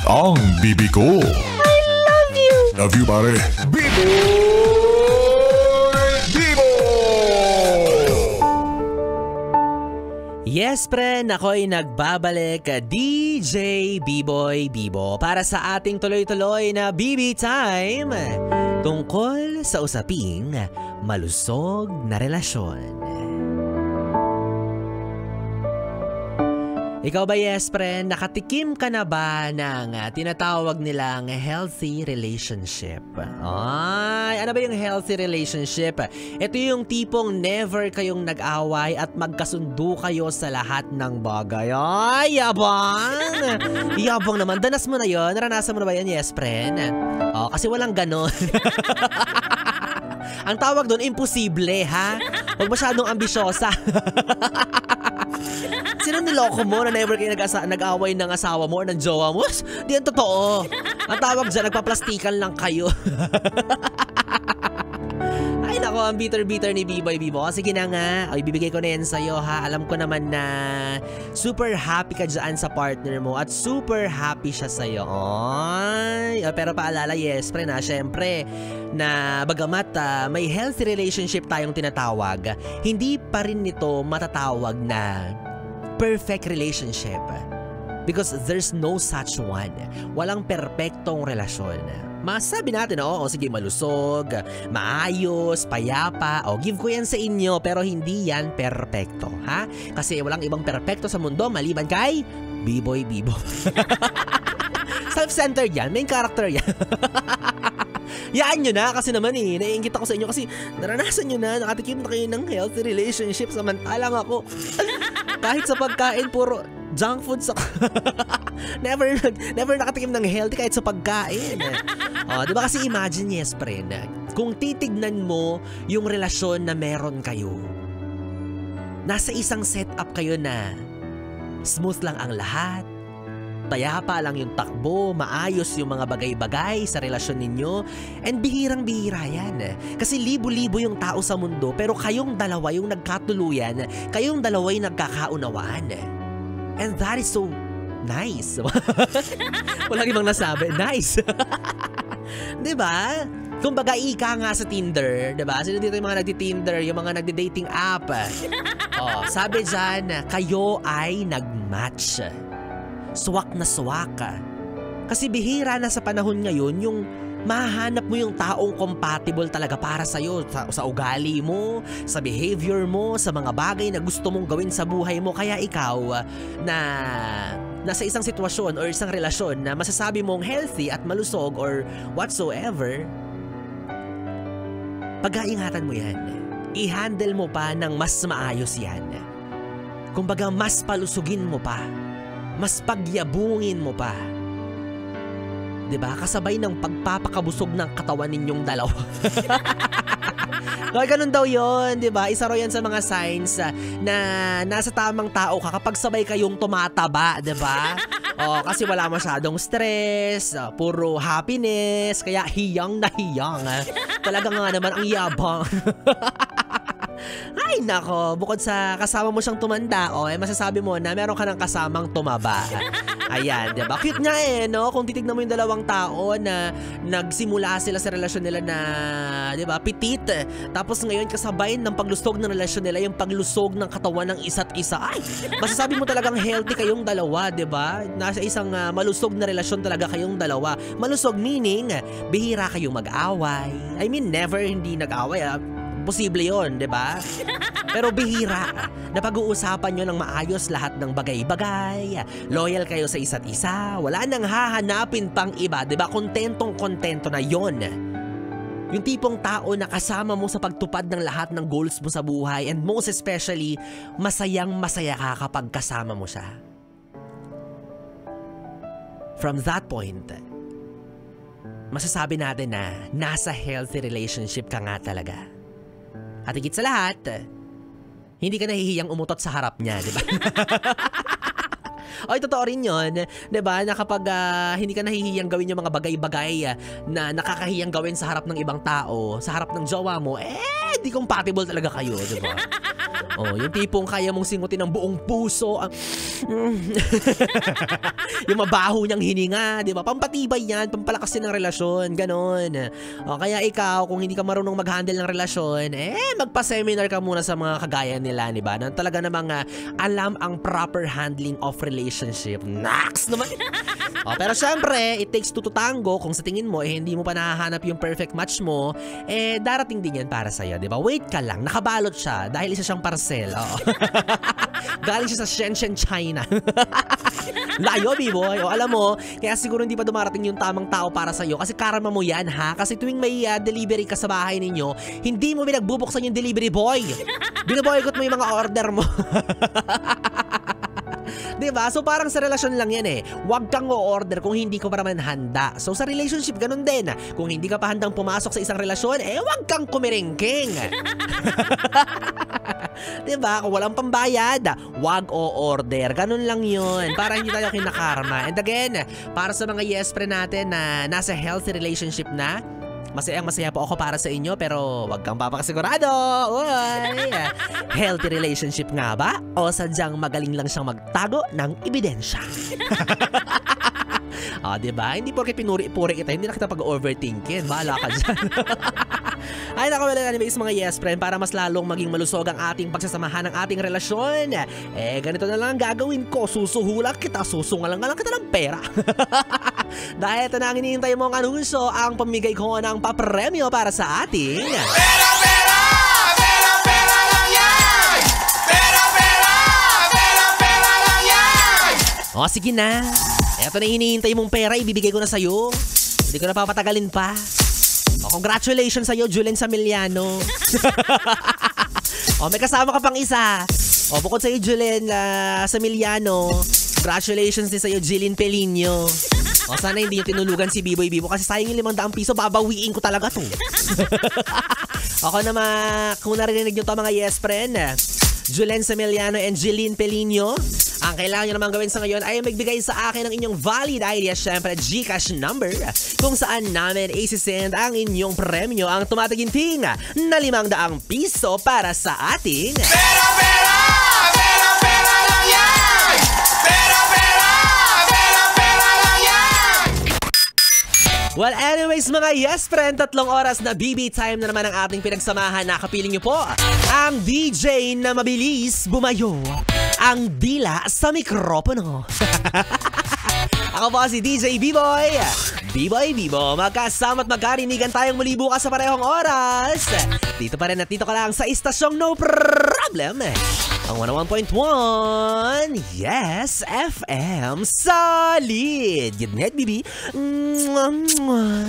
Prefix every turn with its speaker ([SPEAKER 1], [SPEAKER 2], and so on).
[SPEAKER 1] ang bibi ko.
[SPEAKER 2] I love you!
[SPEAKER 1] Love you, pare. Bibo!
[SPEAKER 3] Yes, friend, ako'y nagbabalik, DJ B-Boy Bibo, para sa ating tuloy-tuloy na BB Time tungkol sa usaping malusog na relasyon. Ikaw ba, yes, friend, nakatikim ka na ba ng tinatawag nilang healthy relationship? Ay, ano ba yung healthy relationship? Ito yung tipong never kayong nag-away at magkasundo kayo sa lahat ng bagay. Ay, yabang! Yabang naman. Danas mo na yun? Naranasan mo na ba yan, yes, friend? Oh, kasi walang ganon. Ang tawag doon, imposible, ha? Huwag masyadong ambisyosa. Sino niloko mo na never kayo nag-away ng asawa mo or ng jowa mo? Di yan totoo. Ang tawag dyan, nagpaplastikan lang kayo. Ay nako, ang bitter-bitter ni B-Boy Bibo. Sige na nga, ay bibigay ko na yan sa'yo, ha. Alam ko naman na super happy ka dyan sa partner mo at super happy siya sa'yo. Ay, pero paalala, yes, pre na, syempre, na bagamat may healthy relationship tayong tinatawag, hindi pa rin nito matatawag na perfect relationship. Because there's no such one. Walang perpektong relasyon. Masabi natin, oo, sige, malusog, maayos, payapa, o give ko yan sa inyo, pero hindi yan perpekto, ha? Kasi walang ibang perpekto sa mundo maliban kay B-Boy Bibo. Self-centered yan, main character yan. Yaan nyo na kasi naman naiingit ako sa inyo kasi naranasan nyo na, nakatikim na kayo ng healthy relationship, samantalang ako kahit sa pagkain puro junk food sa never nakatikim ng healthy kahit sa pagkain. Oh, 'di ba kasi imagine, yes, friend, kung titignan mo yung relasyon na meron kayo. Nasa isang setup kayo na smooth lang ang lahat. Tayapa lang yung takbo, maayos yung mga bagay-bagay sa relasyon ninyo, and bihirang-bihira yan. Kasi libo-libo yung tao sa mundo, pero kayong dalawa yung nagkatuluyan, kayong dalawa yung nagkakaunawaan. And that is so nice. Walang ibang nasabi. Nice. Diba? Kung baga ika nga sa Tinder, diba? Sino dito yung mga nagti-Tinder, yung mga nagdi-dating app? Oh, sabi dyan, kayo ay nag-match. Swak na swak. Kasi bihira na sa panahon ngayon yung mahanap mo yung taong compatible talaga para sa'yo, sa ugali mo, sa behavior mo, sa mga bagay na gusto mong gawin sa buhay mo. Kaya ikaw na nasa isang sitwasyon or isang relasyon na masasabi mong healthy at malusog or whatsoever, pag-aingatan mo yan. I-handle mo pa ng mas maayos yan. Kumbaga mas palusugin mo pa. Mas pagyabungin mo pa. 'Di ba? Kasabay ng pagpapakabusog ng katawan ninyong dalawa. Kaya ganun daw 'yon, 'di ba? Isa raw 'yan sa mga signs na nasa tamang tao ka kapag sabay kayong tumataba, 'di ba? Oh, kasi wala masyadong stress, puro happiness, kaya hiyang na hiyang. Talaga nga naman ang yabang. Ay nako, bukod sa kasama mo siyang tumanda, masasabi mo na meron ka ng kasamang tumaba. Ayan, diba? Cute nga no? Kung titignan mo yung dalawang tao na nagsimula sila sa relasyon nila na, diba, petit. Tapos ngayon kasabay ng paglusog ng relasyon nila, yung paglusog ng katawan ng isa't isa. Ay, masasabi mo talagang healthy kayong dalawa, diba? Nasa isang malusog na relasyon talaga kayong dalawa. Malusog meaning, bihira kayong mag-away. I mean, never hindi nag-away, posible yon, di ba? Pero bihira na pag-uusapan nyo ng maayos lahat ng bagay-bagay, loyal kayo sa isa't isa, wala nang hahanapin pang iba, di ba? Kontentong-kontento na yon. Yung tipong tao na kasama mo sa pagtupad ng lahat ng goals mo sa buhay, and most especially, masayang-masaya ka kapag kasama mo siya. From that point, masasabi natin na nasa healthy relationship ka nga talaga. At higit sa lahat, hindi ka nahihiyang umutot sa harap niya, di ba? Oy, totoo rin yun, di ba? Na kapag hindi ka nahihiyang gawin yung mga bagay-bagay na nakakahiyang gawin sa harap ng ibang tao, sa harap ng jowa mo, di compatible talaga kayo, di ba? Oh, yung tipong kaya mong singutin ng buong puso. Yung mabaho niyang hininga, di ba? Pampatibay yan, pampalakas din ng relasyon, ganon. O, kaya ikaw, kung hindi ka marunong mag-handle ng relasyon, magpa-seminar ka muna sa mga kagaya nila, di ba? Na talaga namang alam ang proper handling of relationship. Naks naman! Pero syempre, it takes two to tango. Kung sa tingin mo, hindi mo pa nahahanap yung perfect match mo, darating din yan para sa'yo, di ba? Wait ka lang, nakabalot siya dahil isa siyang parcel. Galing siya sa Shenzhen, China. Layo, B-boy. O alam mo, kaya siguro hindi pa dumarating yung tamang tao para sa'yo kasi karma mo yan, ha? Kasi tuwing may delivery ka sa bahay ninyo, hindi mo binagbubuksan yung delivery boy. Binaboycott mo yung mga order mo. Diba? So parang sa relasyon lang yan Huwag kang o-order kung hindi ka pa naman handa. So sa relationship ganun din. Kung hindi ka pa handang pumasok sa isang relasyon, huwag kang kumiringking. Diba? Kung walang pambayad, huwag o-order. Ganun lang yun. Para hindi tayo kinakarma. And again, para sa mga yes friend natin na nasa healthy relationship na, masaya po ako para sa inyo pero wag kang papakasigurado. Uy! Healthy relationship nga ba? O sadyang magaling lang siyang magtago ng ebidensya? Diba? Hindi porke pinuri-puri kita, hindi na kita pag-overthinkin. Bahala ka dyan. Ay naku, well, anyways mga yes friend, para mas lalong maging malusog ang ating pagsasamahan ng ating relasyon, ganito na lang ang gagawin ko. Susuhulak kita, susungalan ka lang kita ng pera. Dahil ito na ang hinihintay mong anunsyo, ang pamigay ko ng papremyo para sa ating
[SPEAKER 1] Pera, pera! Pera, pera lang yan! Pera, pera! Pera, pera lang yan!
[SPEAKER 3] Sige na. Ito na yung hinihintay mong pera, ibibigay ko na sa'yo. Hindi ko na papatagalin pa. Congratulations sa'yo, Julen Samiliano. May kasama ka pang isa. Bukod sa'yo, Julen Samiliano, congratulations din sa'yo, Jillian Pelino. Sana hindi yung tinulugan si Biboy Bibo kasi sayang yung 500 piso, babawiin ko talaga to. Ako naman, kung narinig nyo to mga yes friend, Julen Samiliano and Jillian Pelino, ang kailangan nyo naman gawin sa ngayon ay magbigay sa akin ng inyong valid idea, syempre GCash number, kung saan namin isisend ang inyong premyo, ang tumataginting na 500 piso para sa ating
[SPEAKER 1] Pera, pera! Pera, pera lang yan! Pera, pera! Pera, pera lang yan!
[SPEAKER 3] Well, anyways mga yes friend, 3 oras na BB time na naman ang ating pinagsamahan. Nakapiling nyo po ang DJ na mabilis bumayo ang dila sa mikropono. Ako po si DJ B-Boy. B-Boy Bibo, magkasama at magkarinigan tayong muli bukas sa parehong oras. Dito pa rin at dito ka lang sa istasyong No Problem, ang 101.1 Yes FM Solid. Good night, baby. Mwah, mwah.